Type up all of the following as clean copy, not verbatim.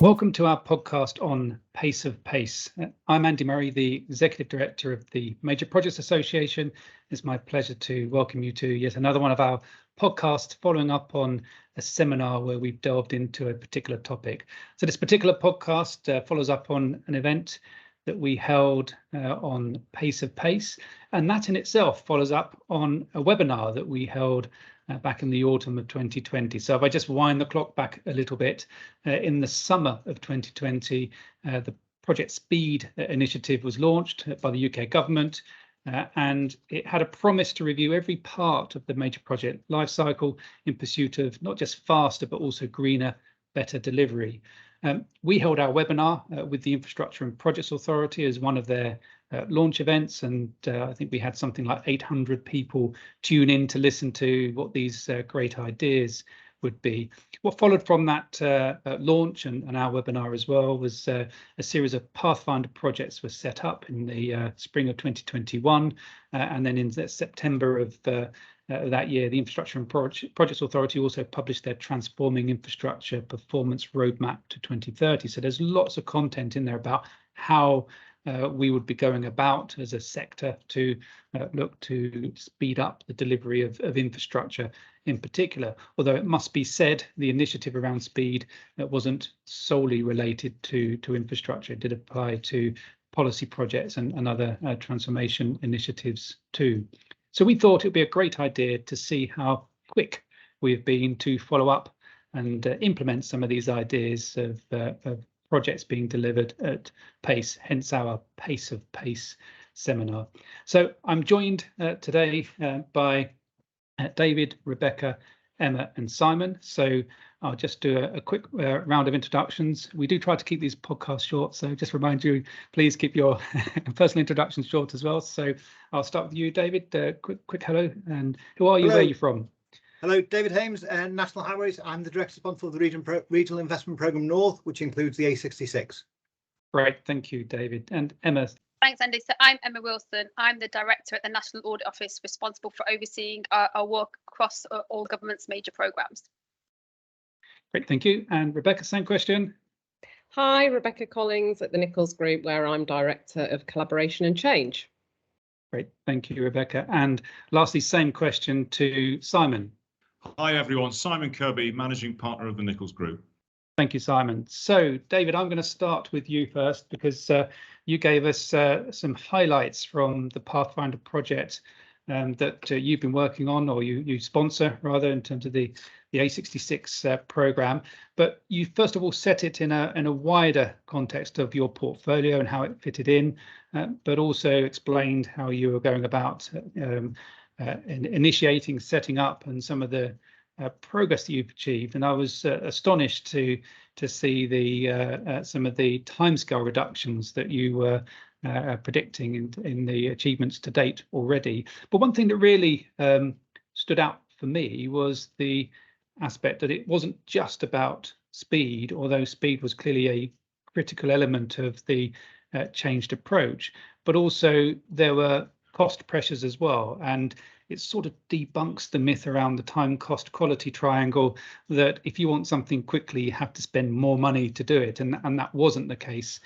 Welcome to our podcast on Pace of Pace. I'm Andy Murray, the Executive Director of the Major Projects Association. It's my pleasure to welcome you to yet another one of our podcasts following up on a seminar where we've delved into a particular topic. So this particular podcast follows up on an event that we held on Pace of Pace, and that in itself follows up on a webinar that we held back in the autumn of 2020. So if I just wind the clock back a little bit, in the summer of 2020, the Project Speed initiative was launched by the UK government, and it had a promise to review every part of the major project lifecycle in pursuit of not just faster, but also greener, better delivery. We held our webinar with the Infrastructure and Projects Authority as one of their launch events, and I think we had something like 800 people tune in to listen to what these great ideas would be. What followed from that launch and our webinar as well was a series of Pathfinder projects were set up in the spring of 2021, and then in September of that year, the Infrastructure and Projects Authority also published their Transforming Infrastructure Performance Roadmap to 2030. So there's lots of content in there about how we would be going about as a sector to look to speed up the delivery of infrastructure in particular. Although it must be said, the initiative around speed wasn't solely related to infrastructure. It did apply to policy projects and other transformation initiatives too. So we thought it would be a great idea to see how quick we've been to follow up and implement some of these ideas of projects being delivered at pace, hence our Pace of Pace seminar. So I'm joined today by David, Rebecca, Emma and Simon. So I'll just do a quick round of introductions. We do try to keep these podcasts short, so just remind you, please keep your personal introductions short as well. So I'll start with you, David. Quick hello, and who are you? Hello. Where are you from? Hello, David Haimes, National Highways. I'm the Director responsible for the Regional Investment Programme North, which includes the A66. Great, thank you, David. And Emma. Thanks, Andy. So I'm Emma Willson. I'm the Director at the National Audit Office, responsible for overseeing our work across all government's major programmes. Great, thank you. And Rebecca, same question. Hi, Rebecca Collings at the Nichols Group, where I'm Director of Collaboration and Change. Great, thank you, Rebecca. And lastly, same question to Simon. Hi, everyone. Simon Kirby, Managing Partner of the Nichols Group. Thank you, Simon. So, David, I'm going to start with you first because you gave us some highlights from the Pathfinder project that you've been working on, or you sponsor rather, in terms of the A66 programme. But you first of all set it in a wider context of your portfolio and how it fitted in, but also explained how you were going about initiating, setting up, and some of the progress that you've achieved. And I was astonished to see the some of the timescale reductions that you were predicting in the achievements to date already. But one thing that really stood out for me was the aspect that it wasn't just about speed, although speed was clearly a critical element of the changed approach, but also there were cost pressures as well. And it sort of debunks the myth around the time cost quality triangle that if you want something quickly, you have to spend more money to do it. And that wasn't the case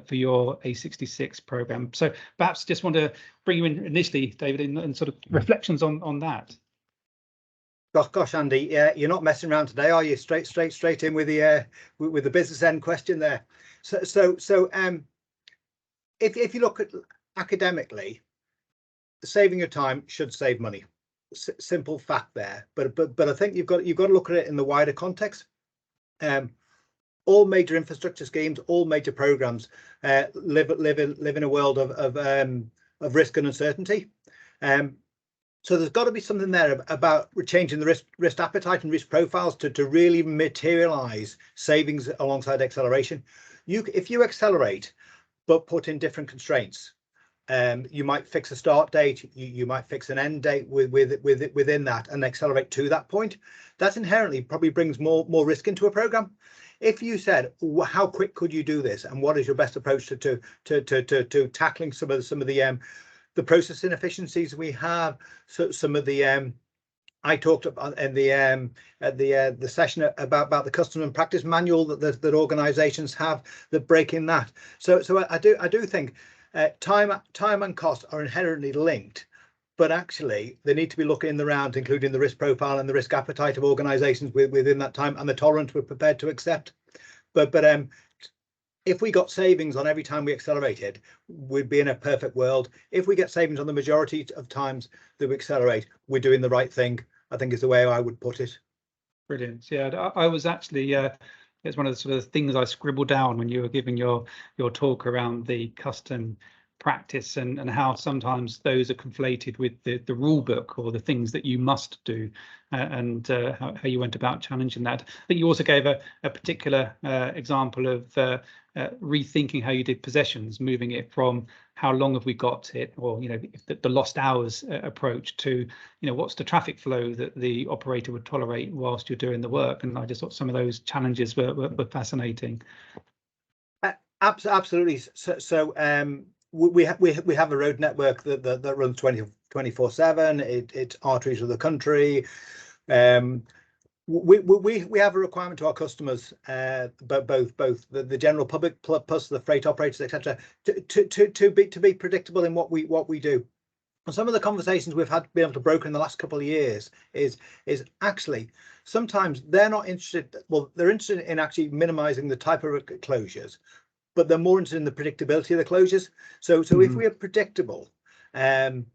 for your A66 programme. So perhaps just want to bring you in initially, David, and sort of reflections on that. Gosh, Andy, you're not messing around today, are you? Straight in with the business end question there. So if you look at academically, saving your time should save money. Simple fact there. But I think you've got to look at it in the wider context. All major infrastructure schemes, all major programs live in a world of risk and uncertainty. So there's got to be something there about changing the risk appetite and risk profiles to really materialise savings alongside acceleration. If you accelerate but put in different constraints, you might fix a start date, you might fix an end date within that and accelerate to that point. That inherently probably brings more risk into a program. If you said, how quick could you do this, and what is your best approach to tackling some of the process inefficiencies we have, so some of the I talked about in the session about the custom and practice manual that organisations have, that breaking that. So I do think time and cost are inherently linked, but actually they need to be looking in the round, including the risk profile and the risk appetite of organisations within that time, and the tolerance we're prepared to accept. But if we got savings on every time we accelerated, we'd be in a perfect world. If we get savings on the majority of times that we accelerate, we're doing the right thing, I think is the way I would put it. Brilliant. Yeah, I was actually, it's one of the sort of things I scribbled down when you were giving your talk around the custom practice and how sometimes those are conflated with the rule book or the things that you must do, and how you went about challenging that. I think you also gave a particular example of rethinking how you did possessions, moving it from how long have we got it, or the lost hours approach, to what's the traffic flow that the operator would tolerate whilst you're doing the work. And I just thought some of those challenges were fascinating. Absolutely. So we have a road network that runs 24/7. It's arteries of the country. We have a requirement to our customers, but both the general public plus the freight operators, etc., to be predictable in what we do. And some of the conversations we've had been able to broker in the last couple of years is actually sometimes they're not interested. Well, they're interested in actually minimising the type of closures, but they're more interested in the predictability of the closures. So if we are predictable and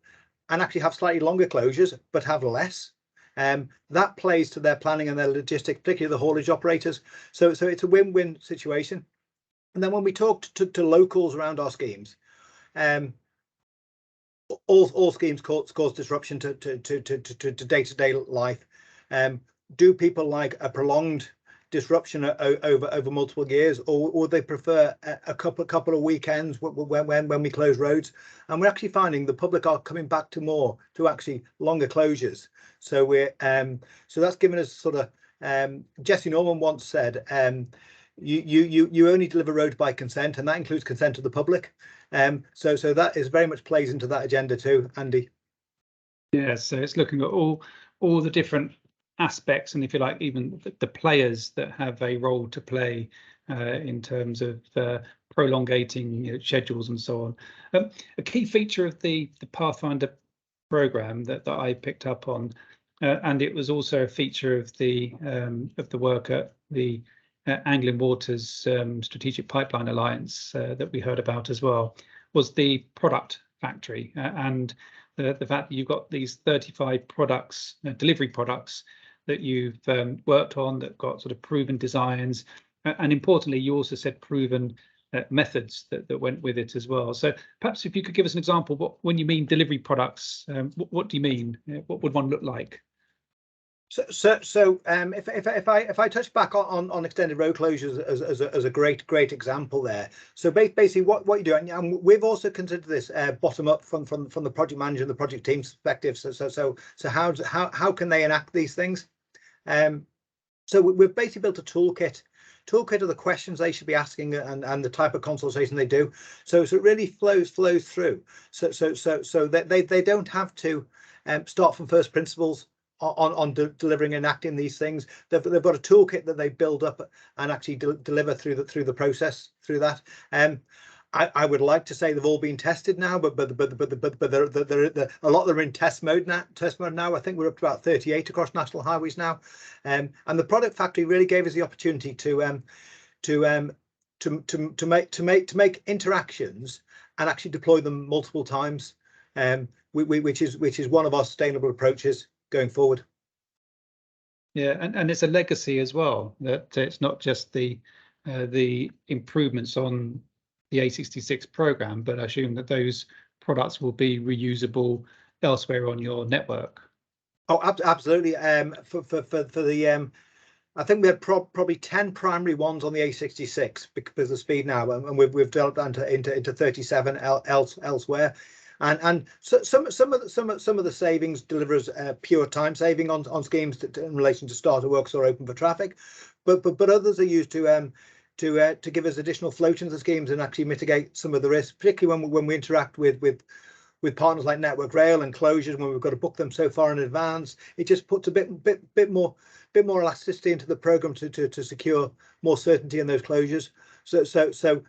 actually have slightly longer closures but have less, that plays to their planning and their logistics, particularly the haulage operators. So it's a win-win situation. And then when we talk to locals around our schemes, all schemes cause disruption to day-to-day life. Do people like a prolonged disruption over multiple years, or they prefer a couple of weekends when we close roads? And we're actually finding the public are coming back to actually longer closures. So so that's given us sort of, Jesse Norman once said, you only deliver roads by consent, and that includes consent of the public. So that is very much plays into that agenda too, Andy. Yeah, so it's looking at all the different aspects, and if you like, even the players that have a role to play in terms of prolongating schedules and so on. A key feature of the Pathfinder program that I picked up on, and it was also a feature of the work at the Anglian Waters Strategic Pipeline Alliance that we heard about as well, was the product factory, and the fact that you've got these 35 products, delivery products, that you've worked on, that got sort of proven designs, and importantly, you also said proven methods that went with it as well. So perhaps if you could give us an example, when you mean delivery products, what do you mean? What would one look like? So if I touch back on extended road closures as a great example there. So basically what you do, and we've also considered this bottom up from the project manager and the project team's perspective. So how can they enact these things? So we've basically built a toolkit of the questions they should be asking and the type of consultation they do. So it really flows through. So that they don't have to start from first principles on delivering and enacting these things. They've got a toolkit that they build up and actually deliver through the process through that. I would like to say they've all been tested now, but a lot of them are in test mode now. I think we're up to about 38 across national highways now, and the product factory really gave us the opportunity to make interactions and actually deploy them multiple times, which is one of our sustainable approaches going forward. Yeah, and it's a legacy as well, that it's not just the improvements on the A66 program, but I assume that those products will be reusable elsewhere on your network. Oh, absolutely. For the I think we had probably 10 primary ones on the A66 because of speed now, and we've developed into 37 elsewhere. And so some of the savings delivers pure time saving on schemes in relation to starter works or open for traffic, but others are used to give us additional float into the schemes and actually mitigate some of the risk, particularly when we interact with with partners like Network Rail and closures when we've got to book them so far in advance. It just puts a bit more elasticity into the program to secure more certainty in those closures. So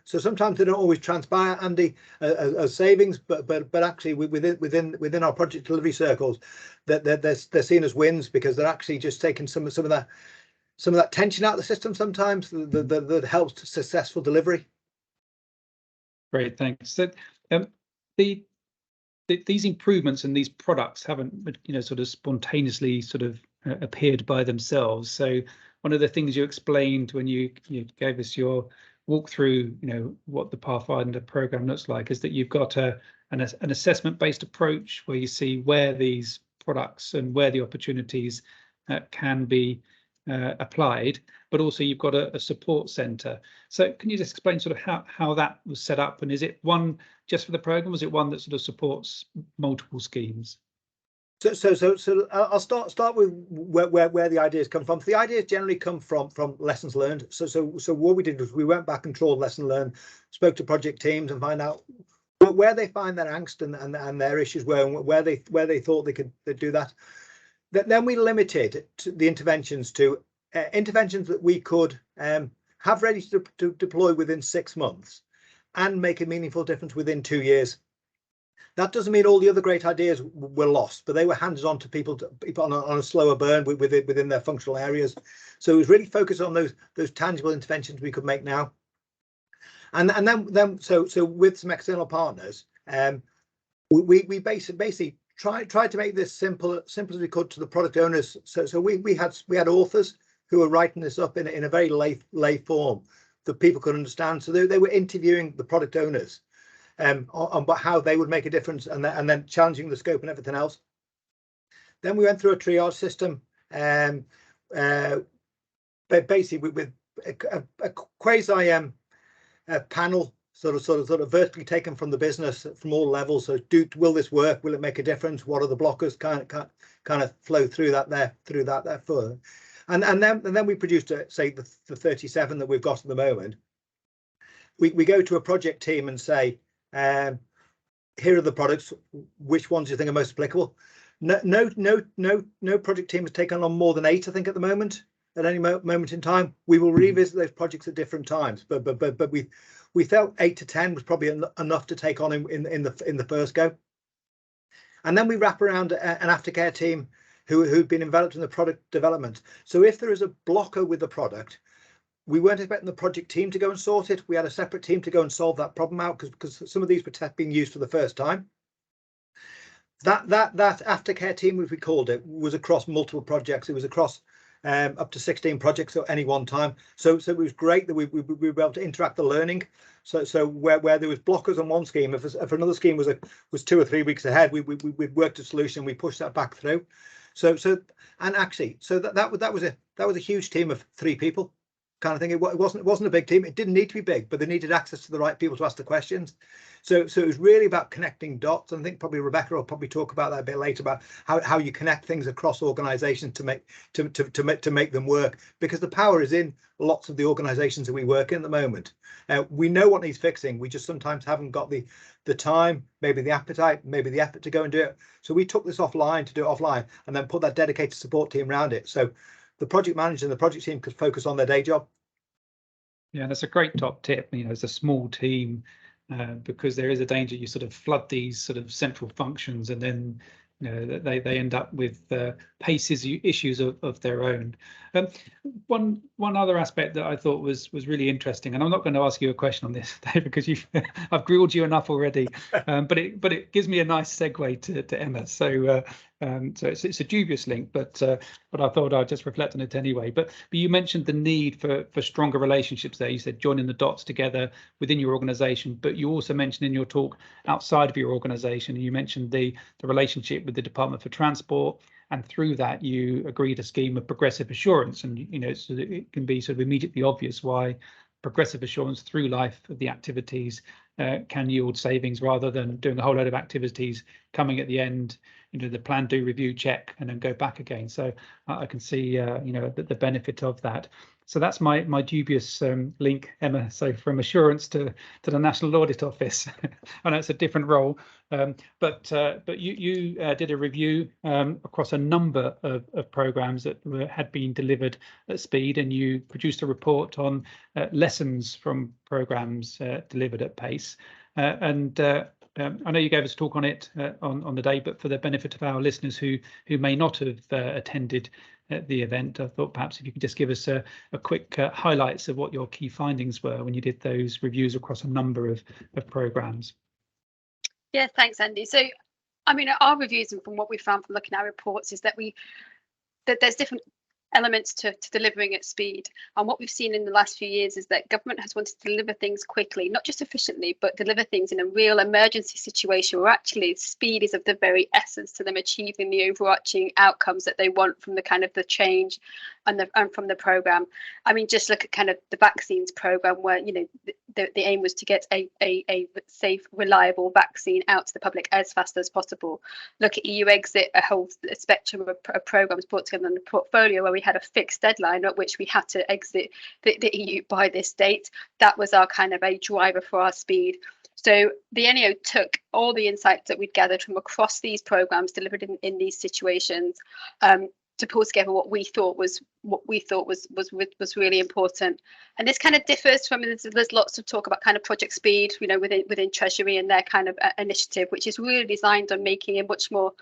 sometimes they don't always transpire, Andy, as savings, but actually within our project delivery circles, that they're seen as wins, because they're actually just taking some of that tension out of the system sometimes that helps to successful delivery. Great, thanks. So these improvements and these products haven't, sort of spontaneously sort of appeared by themselves. So one of the things you explained when you gave us your walk through, what the Pathfinder program looks like, is that you've got an assessment-based approach where you see where these products and where the opportunities can be applied, but also you've got a support centre. So can you just explain sort of how that was set up, and is it one just for the programme, was it one that sort of supports multiple schemes? So I'll start with where the ideas come from. The ideas generally come from lessons learned. So what we did was we went back and trawled lesson learned, spoke to project teams and find out where they find their angst and their issues were, and where they thought they could do that. Then we limited the interventions to interventions that we could have ready to deploy within 6 months and make a meaningful difference within 2 years. That doesn't mean all the other great ideas were lost, but they were handed on to people on a slower burn within their functional areas. So it was really focused on those tangible interventions we could make now. And then so with some external partners, we basically tried to make this simple as we could to the product owners. So we had authors who were writing this up in a very lay form that people could understand. So they were interviewing the product owners on how they would make a difference, and then challenging the scope and everything else. Then we went through a triage system, but basically with a quasi panel sort of vertically taken from the business from all levels. So will this work? Will it make a difference? What are the blockers? Kind of flow through that further. And then we produced say the 37 that we've got at the moment. We go to a project team and say, here are the products. Which ones do you think are most applicable? No project team has taken on more than 8, I think, at the moment. At any moment in time, we will revisit those projects at different times. But we felt 8 to 10 was probably enough to take on in the first go. And then we wrap around an aftercare team who'd been involved in the product development. So if there is a blocker with the product, we weren't expecting the project team to go and sort it. We had a separate team to go and solve that problem out, because some of these were being used for the first time. That aftercare team, as we called it, was across multiple projects. It was across up to 16 projects at any one time. So it was great that we were able to interact the learning. So where there was blockers on one scheme, if another scheme was 2 or 3 weeks ahead, we worked a solution. We pushed that back through. So that was a huge team of 3 people. Kind of thing. It wasn't a big team. It didn't need to be big, but they needed access to the right people to ask the questions. So it was really about connecting dots. And I think probably Rebecca will probably talk about that a bit later, about how you connect things across organisations to make them work, because the power is in lots of the organisations that we work in at the moment. We know what needs fixing. We just sometimes haven't got the time, maybe the appetite, maybe the effort to go and do it. So we took this offline to do it offline, and then put that dedicated support team around it. So the project manager and the project team could focus on their day job. Yeah, that's a great top tip. As a small team, because there is a danger you sort of flood these sort of central functions, and then they end up with pace issues of their own. One other aspect that I thought was really interesting, and I'm not going to ask you a question on this, David, because I've grilled you enough already. But it gives me a nice segue to Emma. So it's a dubious link, but I thought I'd just reflect on it anyway. But you mentioned the need for stronger relationships there. You said joining the dots together within your organisation, but you also mentioned in your talk outside of your organisation, you mentioned the relationship with the Department for Transport, and through that you agreed a scheme of progressive assurance. And so that it can be sort of immediately obvious why progressive assurance through life of the activities can yield savings, rather than doing a whole load of activities coming at the end, the plan, do, review, check, and then go back again. So I can see the benefit of that. So that's my dubious link, Emma. So from assurance to the National Audit Office. I know it's a different role, but you did a review across a number of programs that had been delivered at speed, and you produced a report on lessons from programs delivered at pace. I know you gave us a talk on it on the day, but for the benefit of our listeners who may not have attended the event, I thought perhaps if you could just give us a quick highlights of what your key findings were when you did those reviews across a number of programs. Yeah, thanks, Andy. So, I mean, our reviews and from what we found from looking at our reports is that there's different elements to delivering at speed. And what we've seen in the last few years is that government has wanted to deliver things quickly, not just efficiently, but deliver things in a real emergency situation where actually speed is of the very essence to them achieving the overarching outcomes that they want from the kind of the change and from the program. I mean, just look at kind of the vaccines program where, the aim was to get a safe, reliable vaccine out to the public as fast as possible. Look at EU exit, a whole spectrum of programs brought together in the portfolio where we had a fixed deadline at which we had to exit the EU by this date. That was our kind of a driver for our speed. So the NAO took all the insights that we'd gathered from across these programs delivered in these situations to pull together what we thought was really important. And this kind of differs from, there's lots of talk about kind of Project Speed, within Treasury and their kind of initiative, which is really designed on making a much more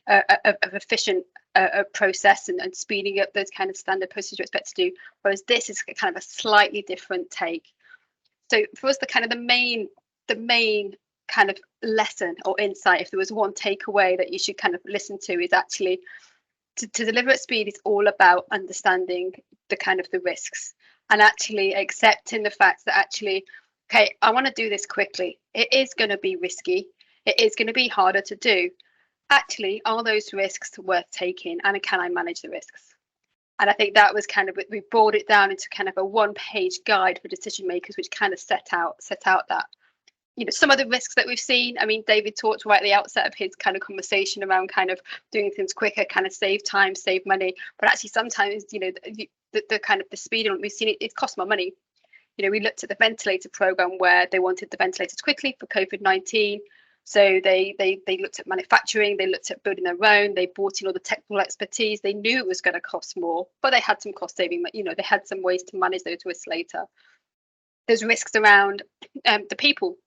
efficient process and speeding up those kind of standard procedures you're expected to do. Whereas this is kind of a slightly different take. So for us, the main kind of lesson or insight, if there was one takeaway that you should kind of listen to, is actually to deliver at speed is all about understanding the risks and actually accepting the fact that actually, okay, I want to do this quickly. It is going to be risky. It is going to be harder to do. Actually, are those risks worth taking, and can I manage the risks? And I think that was kind of, we boiled it down into kind of a one-page guide for decision makers, which kind of set out that. Some of the risks that we've seen. I mean, David talked right at the outset of his kind of conversation around kind of doing things quicker, kind of save time, save money. But actually, sometimes, the kind of the speed on we've seen it costs more money. We looked at the ventilator program where they wanted the ventilators quickly for COVID-19. So they looked at manufacturing, they looked at building their own, they brought in all the technical expertise. They knew it was going to cost more, but they had some cost saving, they had some ways to manage those risks later. There's risks around the people.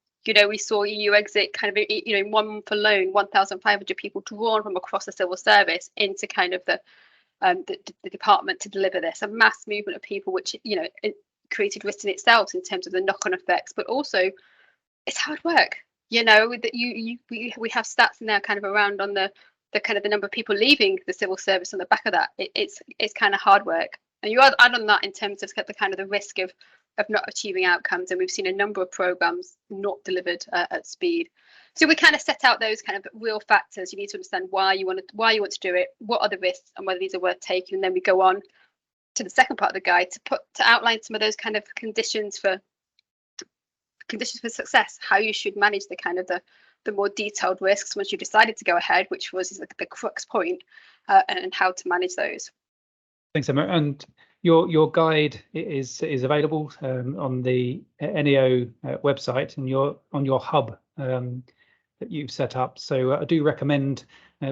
We saw EU exit kind of, in 1 month alone, 1,500 people drawn from across the civil service into kind of the department to deliver this. A mass movement of people, which, it created risk in itself in terms of the knock-on effects, but also it's hard work. We have stats in there kind of around on the kind of the number of people leaving the civil service on the back of that. It's kind of hard work. And you add on that in terms of the kind of the risk of not achieving outcomes, and we've seen a number of programs not delivered at speed. So we kind of set out those kind of real factors. You need to understand why you want to do it, what are the risks, and whether these are worth taking. And then we go on to the second part of the guide to outline some of those kind of conditions for success, how you should manage the kind of the more detailed risks once you decided to go ahead, which was the crux point, and how to manage those. Thanks, Emma. And your guide is available on the NAO website and on your hub that you've set up. So I do recommend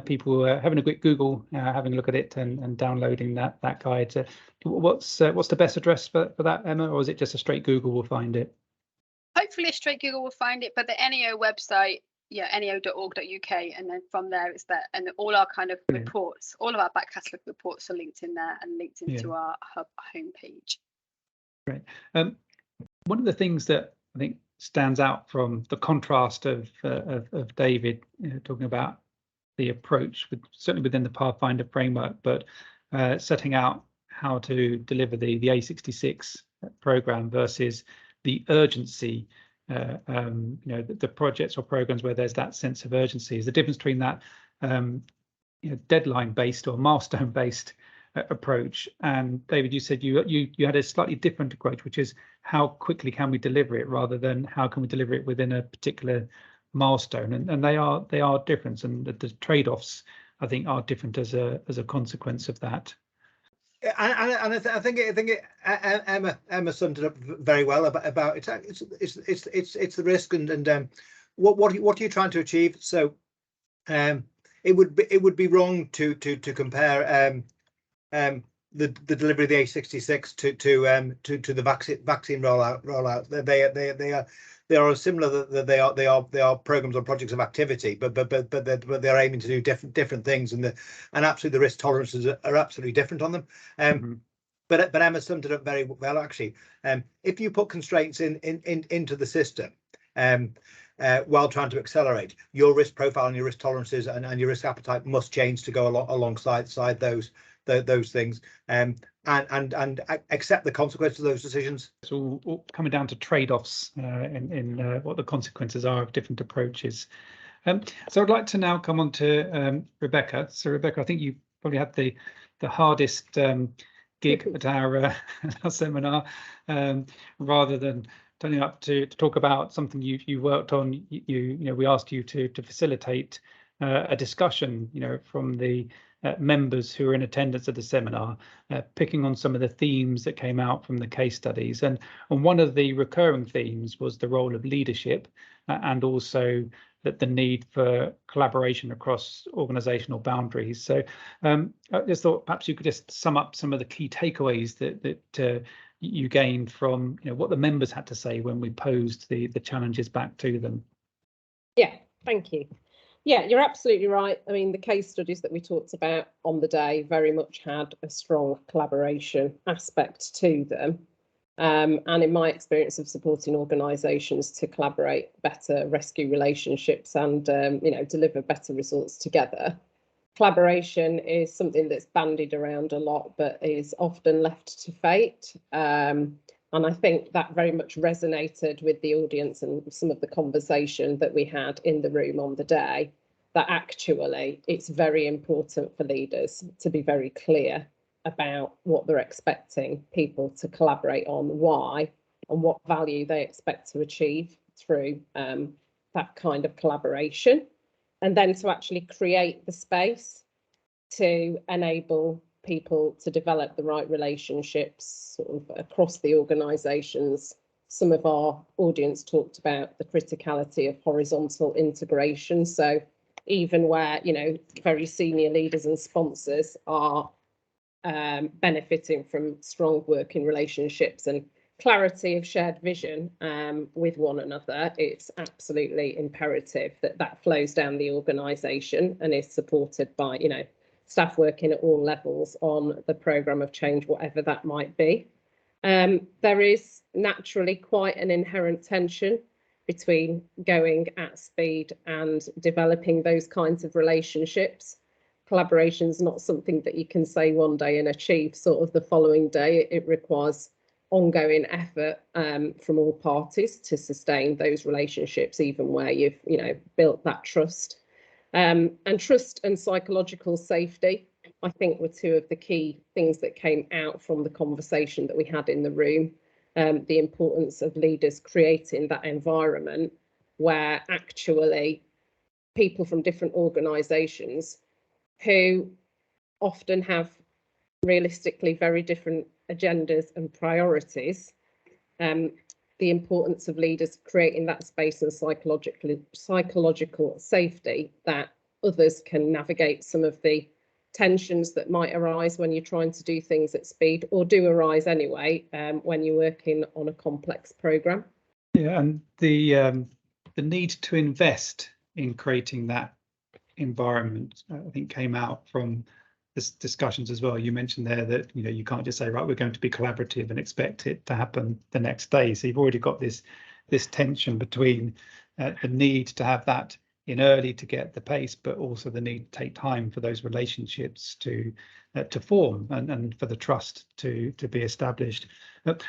people having a quick Google, having a look at it, and downloading that guide. What's the best address for that, Emma, or is it just a straight Google will find it? Hopefully a straight Google will find it, but the NAO website, nao.org.uk, and then from there it's there, and all our kind of reports, all of our back catalogue reports are linked in there and linked into our hub homepage. Great. One of the things that I think stands out from the contrast of David talking about the approach, certainly within the Pathfinder framework, but setting out how to deliver the A66 program versus the urgency, the projects or programs where there's that sense of urgency. Is the difference between that deadline-based or milestone-based approach. And David, you said you had a slightly different approach, which is how quickly can we deliver it rather than how can we deliver it within a particular milestone. And they are different, and the trade-offs I think are different as a consequence of that. And I think Emma summed it up very well about it's the risk and what are you trying to achieve? So it would be wrong to compare the delivery of the A66 to the vaccine rollout. They are similar. That they are programs or projects of activity, but they're aiming to do different things, and absolutely the risk tolerances are absolutely different on them. But Emma summed it up very well actually. If you put constraints into the system while trying to accelerate, your risk profile and your risk tolerances and your risk appetite must change to go alongside those things, and accept the consequences of those decisions. It's all coming down to trade-offs in what the consequences are of different approaches. So I'd like to now come on to Rebecca. So Rebecca, I think you probably had the hardest gig at our seminar, rather than turning up to talk about something you worked on. We asked you to facilitate a discussion, from the members who are in attendance at the seminar, picking on some of the themes that came out from the case studies. And one of the recurring themes was the role of leadership, and also that the need for collaboration across organizational boundaries. So I just thought perhaps you could just sum up some of the key takeaways that you gained from what the members had to say when we posed the challenges back to them. Yeah, thank you. Yeah, you're absolutely right. I mean, the case studies that we talked about on the day very much had a strong collaboration aspect to them. And in my experience of supporting organisations to collaborate better, rescue relationships and, deliver better results together, collaboration is something that's bandied around a lot, but is often left to fate. And I think that very much resonated with the audience and some of the conversation that we had in the room on the day, that actually it's very important for leaders to be very clear about what they're expecting people to collaborate on, why, and what value they expect to achieve through that kind of collaboration, and then to actually create the space to enable people to develop the right relationships sort of across the organisations. Some of our audience talked about the criticality of horizontal integration. So even where, very senior leaders and sponsors are benefiting from strong working relationships and clarity of shared vision with one another, it's absolutely imperative that that flows down the organisation and is supported by, staff working at all levels on the programme of change, whatever that might be. There is naturally quite an inherent tension between going at speed and developing those kinds of relationships. Collaboration is not something that you can say one day and achieve sort of the following day. It requires ongoing effort from all parties to sustain those relationships, even where you've built that trust. And trust and psychological safety, I think, were two of the key things that came out from the conversation that we had in the room. The importance of leaders creating that environment where actually people from different organisations who often have realistically very different agendas and priorities, the importance of leaders creating that space and psychological safety that others can navigate some of the tensions that might arise when you're trying to do things at speed, or do arise anyway when you're working on a complex programme. Yeah, and the need to invest in creating that environment, I think, came out from this discussions as well. You mentioned there that you can't just say, right, we're going to be collaborative and expect it to happen the next day. So you've already got this tension between the need to have that in early to get the pace, but also the need to take time for those relationships to form and for the trust to be established.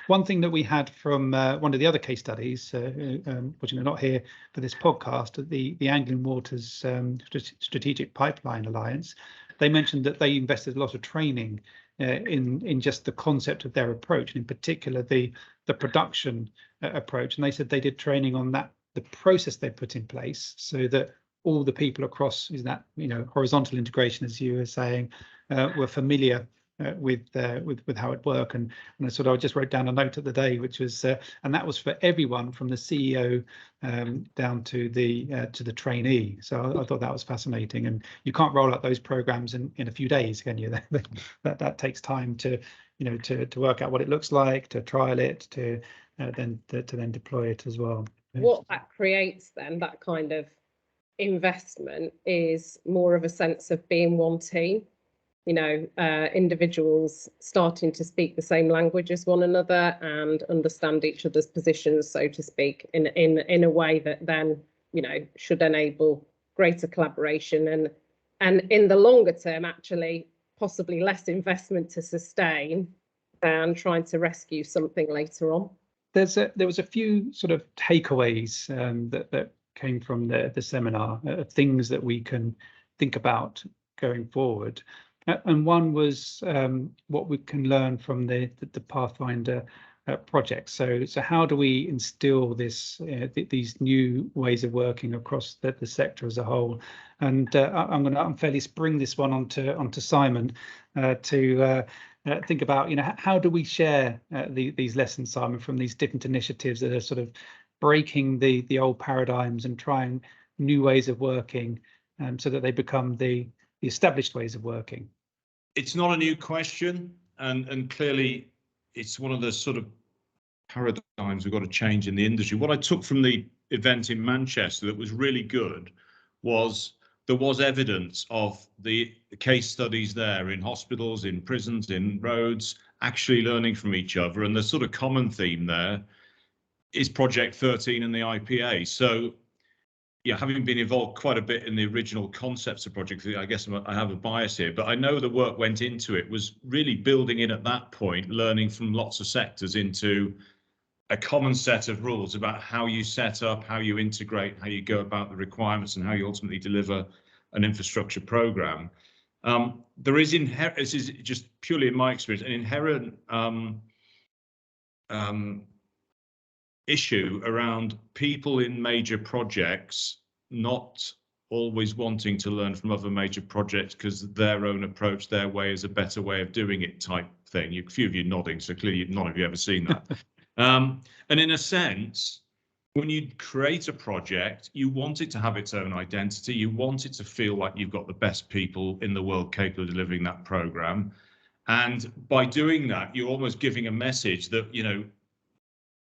One thing that we had from one of the other case studies, which are not here for this podcast, the Anglian Waters Strategic Pipeline Alliance, they mentioned that they invested a lot of training in just the concept of their approach, and in particular the production approach. And they said they did training on that, the process they put in place, so that all the people across that horizontal integration, as you were saying, were familiar with how it worked. And I just wrote down a note at the day, which was and that was for everyone from the CEO down to the trainee. So I thought that was fascinating. And you can't roll out those programs in a few days, can you? that takes time to work out what it looks like, to trial it, to then deploy it as well. What that creates then, that kind of investment, is more of a sense of being one team. Individuals starting to speak the same language as one another and understand each other's positions, so to speak, in a way that then should enable greater collaboration and in the longer term actually possibly less investment to sustain than trying to rescue something later on. There was a few sort of takeaways that came from the seminar, things that we can think about going forward. And one was what we can learn from the Pathfinder project. So how do we instill these new ways of working across the sector as a whole? And I'm fairly spring this one onto Simon to think about how do we share these lessons, Simon, from these different initiatives that are sort of breaking the old paradigms and trying new ways of working, so that they become the established ways of working. It's not a new question, and clearly it's one of the sort of paradigms we've got to change in the industry. What I took from the event in Manchester that was really good was there was evidence of the case studies there in hospitals, in prisons, in roads, actually learning from each other. And the sort of common theme there is Project 13 and the IPA. So, yeah, having been involved quite a bit in the original concepts of Project 13, I guess I have a bias here, but I know the work went into it was really building in at that point, learning from lots of sectors into a common set of rules about how you set up, how you integrate, how you go about the requirements, and how you ultimately deliver an infrastructure program. There is this is just purely in my experience, an inherent issue around people in major projects not always wanting to learn from other major projects because their own approach, their way is a better way of doing it type thing. A few of you nodding, so clearly none of you ever seen that. And in a sense, when you create a project, you want it to have its own identity. You want it to feel like you've got the best people in the world capable of delivering that program. And by doing that, you're almost giving a message that,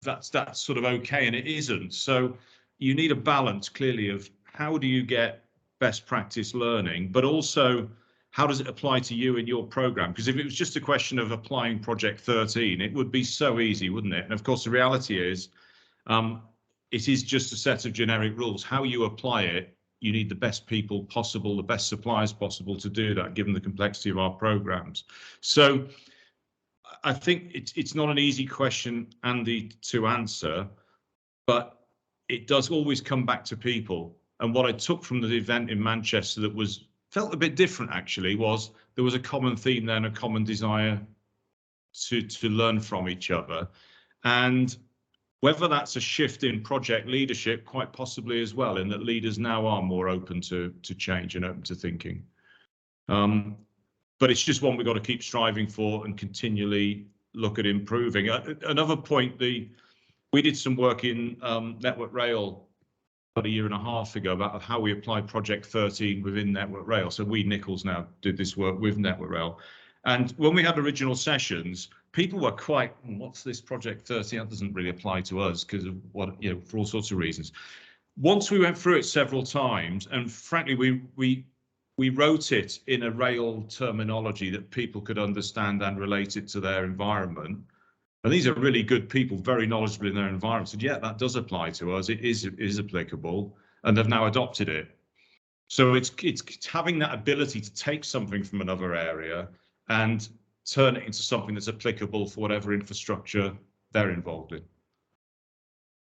that's sort of okay, and it isn't. So you need a balance clearly of how do you get best practice learning, but also how does it apply to you in your program? Because if it was just a question of applying Project 13, it would be so easy, wouldn't it? And of course, the reality is it is just a set of generic rules. How you apply it, you need the best people possible, the best suppliers possible to do that, given the complexity of our programs. So I think it's not an easy question, Andy, to answer, but it does always come back to people. And what I took from the event in Manchester that felt a bit different actually was there was a common theme there and a common desire to learn from each other. And whether that's a shift in project leadership, quite possibly as well, in that leaders now are more open to change and open to thinking. But it's just one we've got to keep striving for and continually look at improving. Another point, we did some work in Network Rail about a year and a half ago about how we apply Project 13 within Network Rail. So we, Nichols, now did this work with Network Rail. And when we had original sessions, people were quite, what's this Project 13? That doesn't really apply to us because of what, for all sorts of reasons. Once we went through it several times, and frankly, we wrote it in a rail terminology that people could understand and relate it to their environment. And these are really good people, very knowledgeable in their environment. Said, yeah, that does apply to us. It is applicable, and they've now adopted it. So it's having that ability to take something from another area and turn it into something that's applicable for whatever infrastructure they're involved in.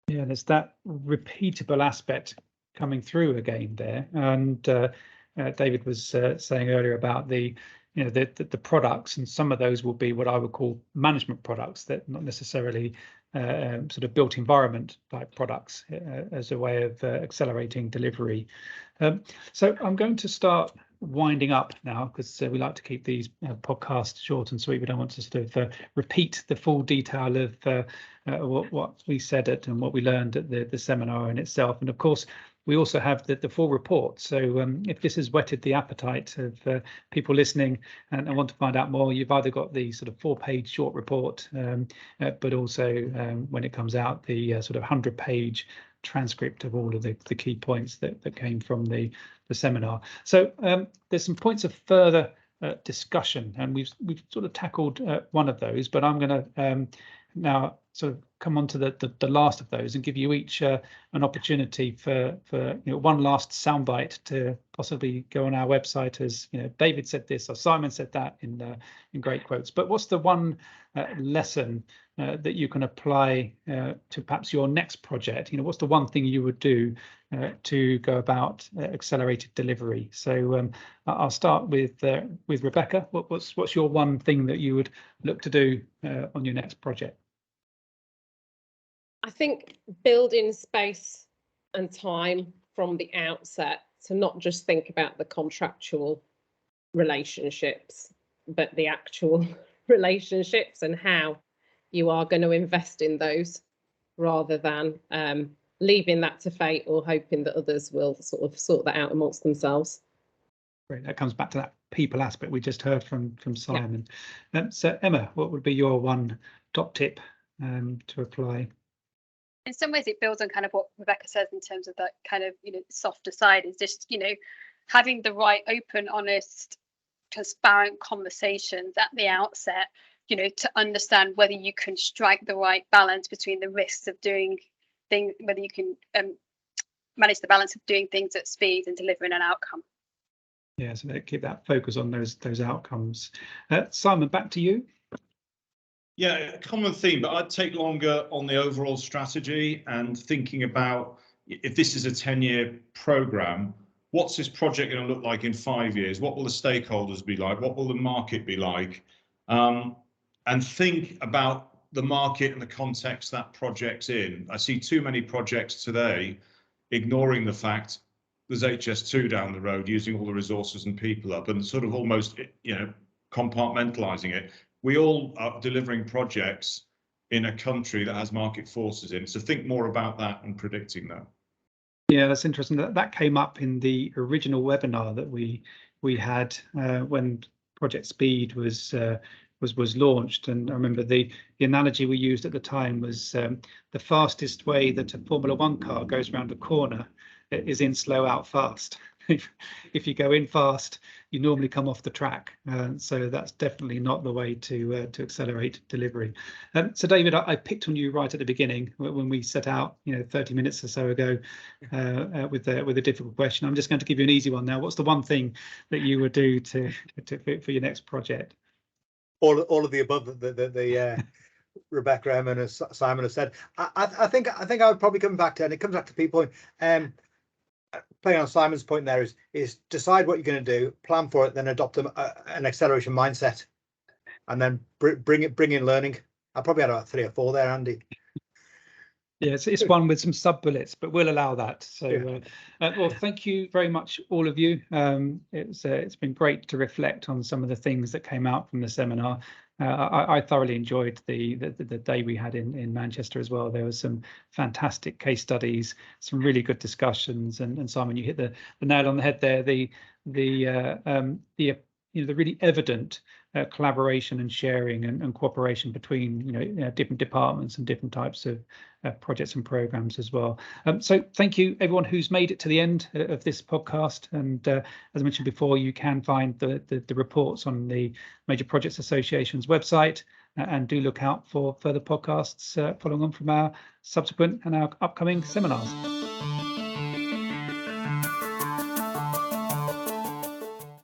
Yeah, there's that repeatable aspect coming through again there. And David was saying earlier about the products, and some of those will be what I would call management products that not necessarily sort of built environment type products as a way of accelerating delivery. So I'm going to start winding up now, because we like to keep these podcasts short and sweet. We don't want to sort of repeat the full detail of what we said and what we learned at the seminar in itself. And of course, we also have the full report. So if this has whetted the appetite of people listening and want to find out more, you've either got the sort of 4-page short report, but also when it comes out, the sort of 100-page transcript of all of the key points that came from the seminar. So there's some points of further discussion, and we've sort of tackled one of those, but I'm going to now sort of come on to the last of those and give you each an opportunity for one last soundbite to possibly go on our website as David said this or Simon said that in great quotes. But what's the one lesson that you can apply to perhaps your next project? What's the one thing you would do to go about accelerated delivery? So I'll start with Rebecca. What's your one thing that you would look to do on your next project? I think building space and time from the outset to not just think about the contractual relationships, but the actual relationships and how you are going to invest in those, rather than leaving that to fate or hoping that others will sort of sort that out amongst themselves. Great. That comes back to that people aspect we just heard from Simon. Yeah. So Emma, what would be your one top tip to apply? In some ways, it builds on kind of what Rebecca says in terms of that kind of softer side, is just having the right open, honest, transparent conversations at the outset, to understand whether you can strike the right balance between the risks of doing things, whether you can manage the balance of doing things at speed and delivering an outcome. Yeah, so keep that focus on those outcomes. Simon, back to you. Yeah, a common theme, but I'd take longer on the overall strategy and thinking about, if this is a 10-year program, what's this project going to look like in 5 years? What will the stakeholders be like? What will the market be like? And think about the market and the context that project's in. I see too many projects today ignoring the fact there's HS2 down the road, using all the resources and people up, and sort of almost compartmentalizing it. We all are delivering projects in a country that has market forces in. So think more about that and predicting that. Yeah, that's interesting. That came up in the original webinar that we had when Project Speed was launched. And I remember the analogy we used at the time was the fastest way that a Formula One car goes around a corner is in slow, out fast. If you go in fast, you normally come off the track. So that's definitely not the way to accelerate delivery. So David, I picked on you right at the beginning when we set out, 30 minutes or so ago with a difficult question. I'm just going to give you an easy one now. What's the one thing that you would do for your next project? All of the above the Rebecca, Emma, and Simon have said. I think I would probably come back to, and it comes back to people. Playing on Simon's point there is decide what you're going to do, plan for it, then adopt an acceleration mindset, and then bring in learning. I probably had about 3 or 4 there, Andy. Yeah, it's one with some sub bullets, but we'll allow that. So, yeah. Well, thank you very much, all of you. It's been great to reflect on some of the things that came out from the seminar. I thoroughly enjoyed the day we had in Manchester as well. There was some fantastic case studies, some really good discussions, and Simon, you hit the nail on the head there. The really evident collaboration and sharing and cooperation between different departments and different types of projects and programs as well. So thank you everyone who's made it to the end of this podcast. And as I mentioned before, you can find the reports on the Major Projects Association's website, and do look out for further podcasts following on from our subsequent and our upcoming seminars.